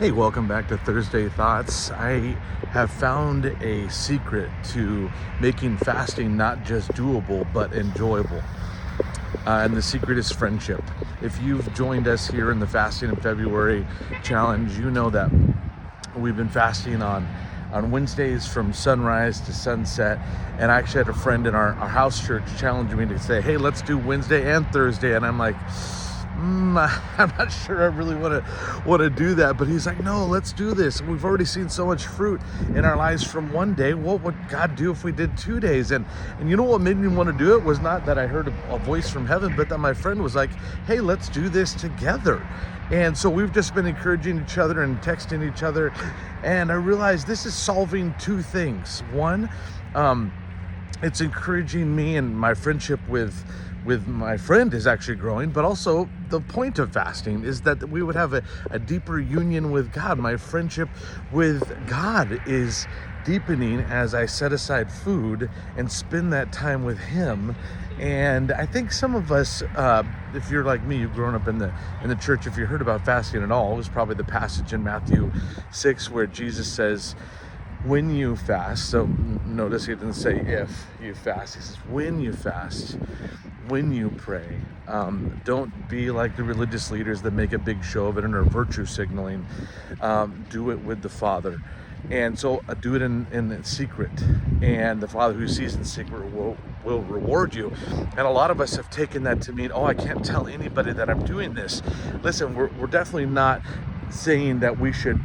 Hey, welcome back to Thursday Thoughts. I have found a secret to making fasting not just doable, but enjoyable. And the secret is friendship. If you've joined us here in the Fasting in February challenge, you know that we've been fasting on Wednesdays from sunrise to sunset. And I actually had a friend in our house church challenge me to say, hey, let's do Wednesday and Thursday. And I'm like, I'm not sure I really want to do that, but he's like, no, let's do this. We've already seen so much fruit in our lives from one day. What would God do if we did 2 days? And you know what made me want to do it was not that I heard a voice from heaven, but that my friend was like, hey, let's do this together. And so we've just been encouraging each other and texting each other. And I realized this is solving two things. One, it's encouraging me, and my friendship with my friend is actually growing, but also the point of fasting is that we would have a deeper union with God. My friendship with God is deepening as I set aside food and spend that time with Him. And I think some of us, if you're like me, you've grown up in the church, if you heard about fasting at all, it was probably the passage in Matthew 6 where Jesus says, when you fast, so notice he didn't say if you fast, he says when you fast, when you pray. Don't be like the religious leaders that make a big show of it and are virtue signaling. Do it with the Father. And so do it in secret, and the Father who sees in secret will reward you. And a lot of us have taken that to mean, oh, I can't tell anybody that I'm doing this. Listen, we're definitely not saying that we should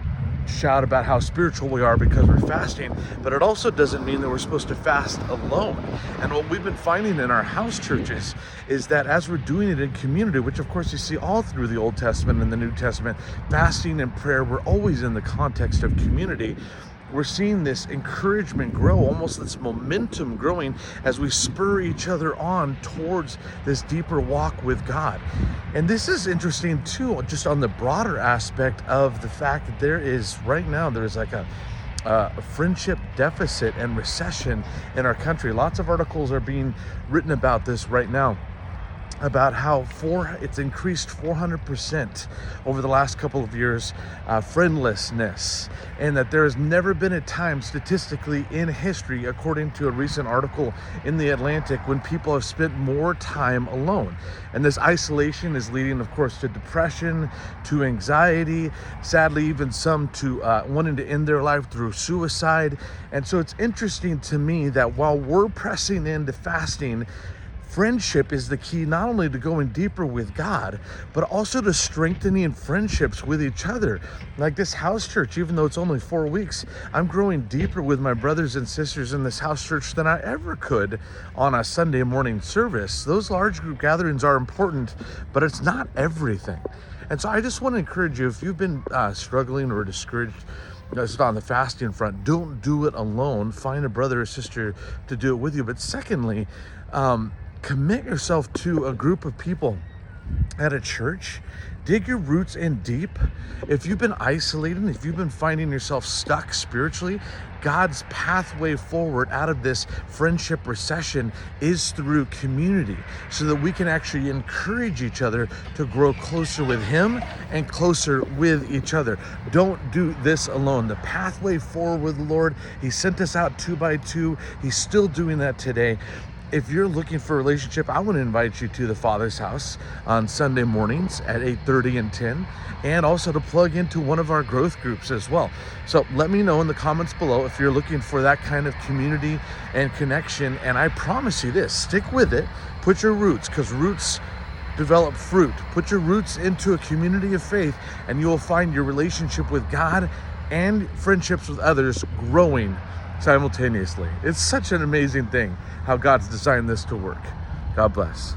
shout about how spiritual we are because we're fasting, but it also doesn't mean that we're supposed to fast alone. And what we've been finding in our house churches is that as we're doing it in community, which of course you see all through the Old Testament and the New Testament, fasting and prayer were always in the context of community. We're seeing this encouragement grow, almost this momentum growing as we spur each other on towards this deeper walk with God. And this is interesting too, just on the broader aspect of the fact that right now there's like a friendship deficit and recession in our country. Lots of articles are being written about this right now, about how it's increased 400% over the last couple of years, friendlessness, and that there has never been a time statistically in history, according to a recent article in The Atlantic, when people have spent more time alone. And this isolation is leading, of course, to depression, to anxiety, sadly, even some to wanting to end their life through suicide. And so it's interesting to me that while we're pressing into fasting, friendship is the key, not only to going deeper with God, but also to strengthening friendships with each other. Like this house church, even though it's only 4 weeks, I'm growing deeper with my brothers and sisters in this house church than I ever could on a Sunday morning service. Those large group gatherings are important, but it's not everything. And so I just want to encourage you, if you've been struggling or discouraged just on the fasting front, don't do it alone. Find a brother or sister to do it with you. But secondly, commit yourself to a group of people at a church. Dig your roots in deep. If you've been isolated, if you've been finding yourself stuck spiritually, God's pathway forward out of this friendship recession is through community, so that we can actually encourage each other to grow closer with Him and closer with each other. Don't do this alone. The pathway forward with the Lord, He sent us out 2 by 2. He's still doing that today. If you're looking for a relationship, I want to invite you to the Father's house on Sunday mornings at 8:30 and 10, and also to plug into one of our growth groups as well. So let me know in the comments below if you're looking for that kind of community and connection. And I promise you this, stick with it, put your roots, because roots develop fruit. Put your roots into a community of faith, and you will find your relationship with God and friendships with others growing simultaneously. It's such an amazing thing how God's designed this to work. God bless.